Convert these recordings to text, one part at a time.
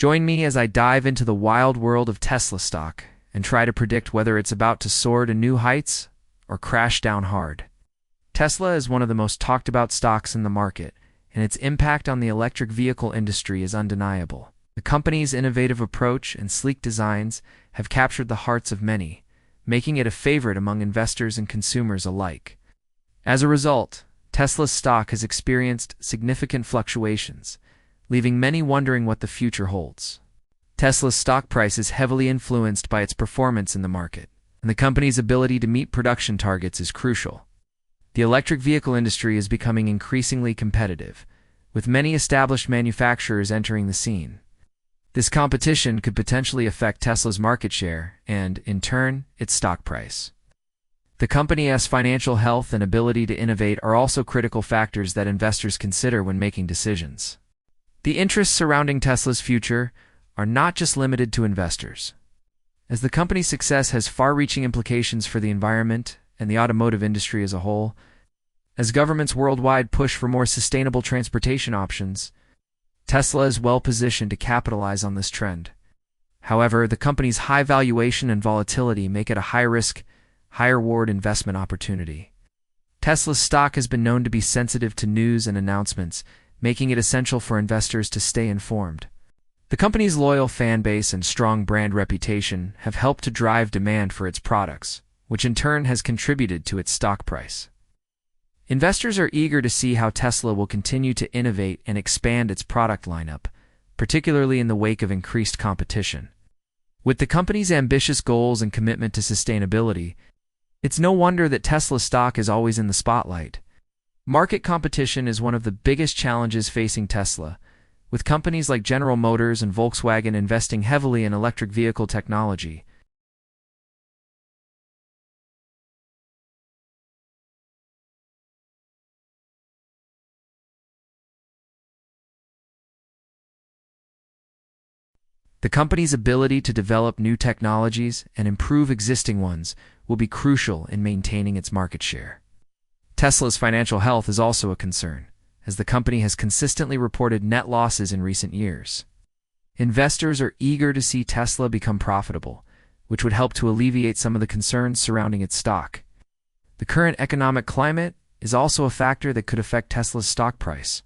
Join me as I dive into the wild world of Tesla stock and try to predict whether it's about to soar to new heights or crash down hard. Tesla is one of the most talked about stocks in the market, and its impact on the electric vehicle industry is undeniable. The company's innovative approach and sleek designs have captured the hearts of many, making it a favorite among investors and consumers alike. As a result, Tesla's stock has experienced significant fluctuations, leaving many wondering what the future holds. Tesla's stock price is heavily influenced by its performance in the market, and the company's ability to meet production targets is crucial. The electric vehicle industry is becoming increasingly competitive, with many established manufacturers entering the scene. This competition could potentially affect Tesla's market share and, in turn, its stock price. The company's financial health and ability to innovate are also critical factors that investors consider when making decisions. The interests surrounding Tesla's future are not just limited to investors, as the company's success has far-reaching implications for the environment and the automotive industry as a whole. As governments worldwide push for more sustainable transportation options, Tesla is well-positioned to capitalize on this trend. However, the company's high valuation and volatility make it a high-risk, high-reward investment opportunity. Tesla's stock has been known to be sensitive to news and announcements, making it essential for investors to stay informed. The company's loyal fan base and strong brand reputation have helped to drive demand for its products, which in turn has contributed to its stock price. Investors are eager to see how Tesla will continue to innovate and expand its product lineup, particularly in the wake of increased competition. With the company's ambitious goals and commitment to sustainability, it's no wonder that Tesla stock is always in the spotlight. Market competition is one of the biggest challenges facing Tesla, with companies like General Motors and Volkswagen investing heavily in electric vehicle technology. The company's ability to develop new technologies and improve existing ones will be crucial in maintaining its market share. Tesla's financial health is also a concern, as the company has consistently reported net losses in recent years. Investors are eager to see Tesla become profitable, which would help to alleviate some of the concerns surrounding its stock. The current economic climate is also a factor that could affect Tesla's stock price.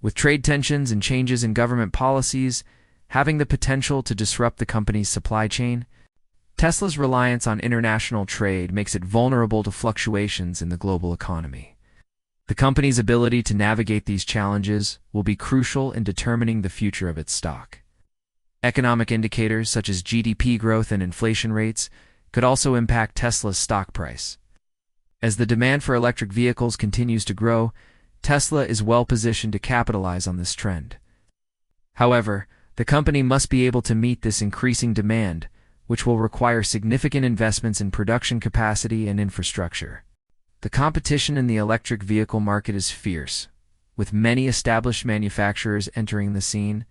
With trade tensions and changes in government policies having the potential to disrupt the company's supply chain, Tesla's reliance on international trade makes it vulnerable to fluctuations in the global economy. The company's ability to navigate these challenges will be crucial in determining the future of its stock. Economic indicators such as GDP growth and inflation rates could also impact Tesla's stock price. As the demand for electric vehicles continues to grow, Tesla is well-positioned to capitalize on this trend. However, the company must be able to meet this increasing demand, which will require significant investments in production capacity and infrastructure. The competition in the electric vehicle market is fierce, with many established manufacturers entering the scene.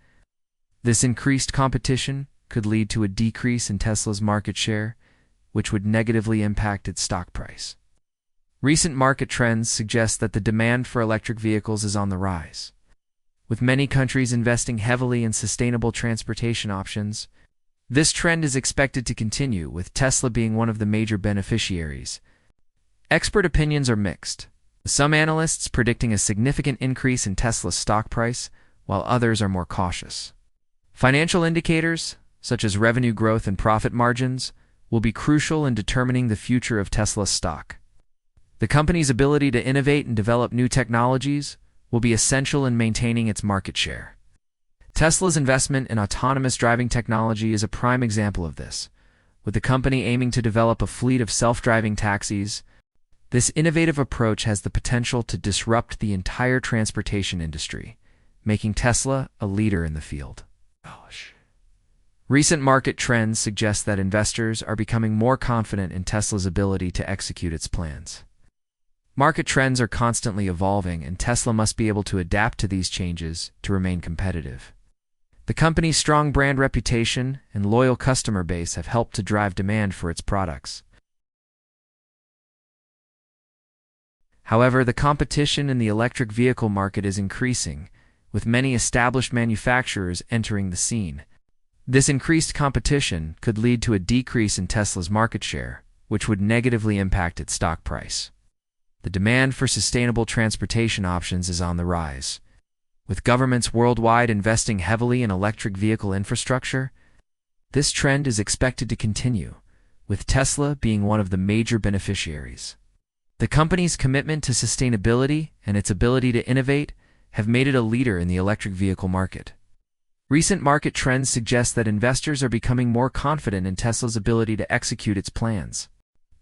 This increased competition could lead to a decrease in Tesla's market share, which would negatively impact its stock price. Recent market trends suggest that the demand for electric vehicles is on the rise. With many countries investing heavily in sustainable transportation options, this trend is expected to continue, with Tesla being one of the major beneficiaries. Expert opinions are mixed, with some analysts predicting a significant increase in Tesla's stock price, while others are more cautious. Financial indicators, such as revenue growth and profit margins, will be crucial in determining the future of Tesla's stock. The company's ability to innovate and develop new technologies will be essential in maintaining its market share. Tesla's investment in autonomous driving technology is a prime example of this, with the company aiming to develop a fleet of self-driving taxis. This innovative approach has the potential to disrupt the entire transportation industry, making Tesla a leader in the field. Recent market trends suggest that investors are becoming more confident in Tesla's ability to execute its plans. Market trends are constantly evolving, and Tesla must be able to adapt to these changes to remain competitive. The company's strong brand reputation and loyal customer base have helped to drive demand for its products. However, the competition in the electric vehicle market is increasing, with many established manufacturers entering the scene. This increased competition could lead to a decrease in Tesla's market share, which would negatively impact its stock price. The demand for sustainable transportation options is on the rise. With governments worldwide investing heavily in electric vehicle infrastructure, this trend is expected to continue, with Tesla being one of the major beneficiaries. The company's commitment to sustainability and its ability to innovate have made it a leader in the electric vehicle market. Recent market trends suggest that investors are becoming more confident in Tesla's ability to execute its plans.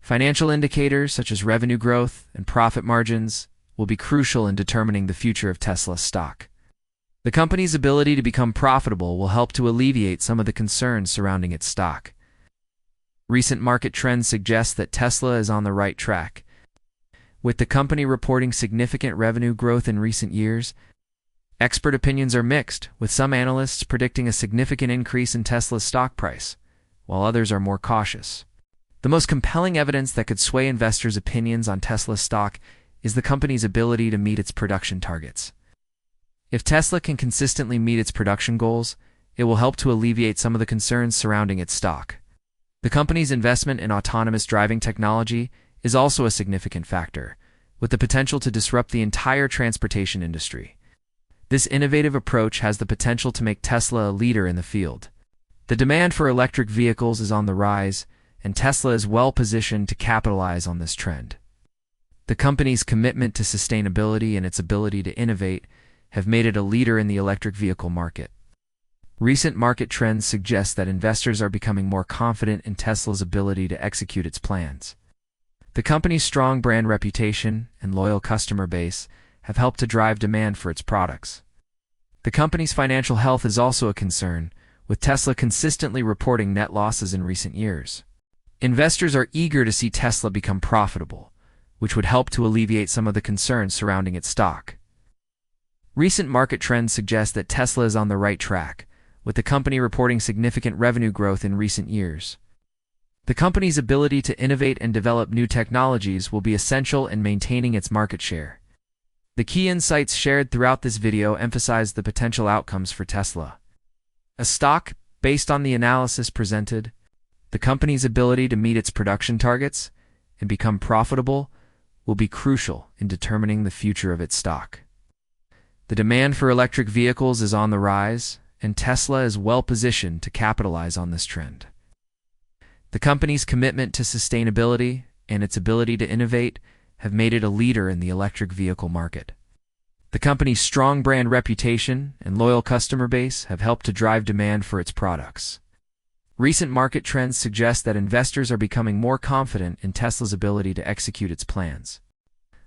Financial indicators such as revenue growth and profit margins will be crucial in determining the future of Tesla stock. The company's ability to become profitable will help to alleviate some of the concerns surrounding its stock. Recent market trends suggest that Tesla is on the right track. With the company reporting significant revenue growth in recent years, expert opinions are mixed, with some analysts predicting a significant increase in Tesla's stock price, while others are more cautious. The most compelling evidence that could sway investors' opinions on Tesla's stock is the company's ability to meet its production targets. If Tesla can consistently meet its production goals, it will help to alleviate some of the concerns surrounding its stock. The company's investment in autonomous driving technology is also a significant factor, with the potential to disrupt the entire transportation industry. This innovative approach has the potential to make Tesla a leader in the field. The demand for electric vehicles is on the rise, and Tesla is well positioned to capitalize on this trend. The company's commitment to sustainability and its ability to innovate have made it a leader in the electric vehicle market. Recent market trends suggest that investors are becoming more confident in Tesla's ability to execute its plans. The company's strong brand reputation and loyal customer base have helped to drive demand for its products. The company's financial health is also a concern, with Tesla consistently reporting net losses in recent years. Investors are eager to see Tesla become profitable, which would help to alleviate some of the concerns surrounding its stock. Recent market trends suggest that Tesla is on the right track, with the company reporting significant revenue growth in recent years. The company's ability to innovate and develop new technologies will be essential in maintaining its market share. The key insights shared throughout this video emphasize the potential outcomes for Tesla. A stock based on the analysis presented, the company's ability to meet its production targets and become profitable will be crucial in determining the future of its stock. The demand for electric vehicles is on the rise, and Tesla is well positioned to capitalize on this trend. The company's commitment to sustainability and its ability to innovate have made it a leader in the electric vehicle market. The company's strong brand reputation and loyal customer base have helped to drive demand for its products. Recent market trends suggest that investors are becoming more confident in Tesla's ability to execute its plans.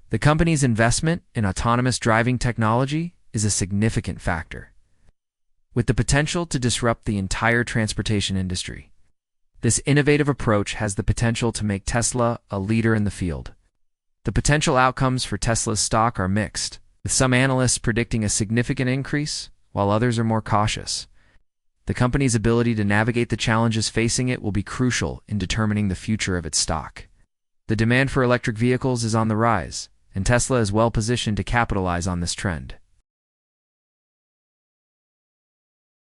The company's investment in autonomous driving technology is a significant factor, with the potential to disrupt the entire transportation industry. This innovative approach has the potential to make Tesla a leader in the field. The potential outcomes for Tesla's stock are mixed, with some analysts predicting a significant increase, while others are more cautious. The company's ability to navigate the challenges facing it will be crucial in determining the future of its stock. The demand for electric vehicles is on the rise, and Tesla is well positioned to capitalize on this trend.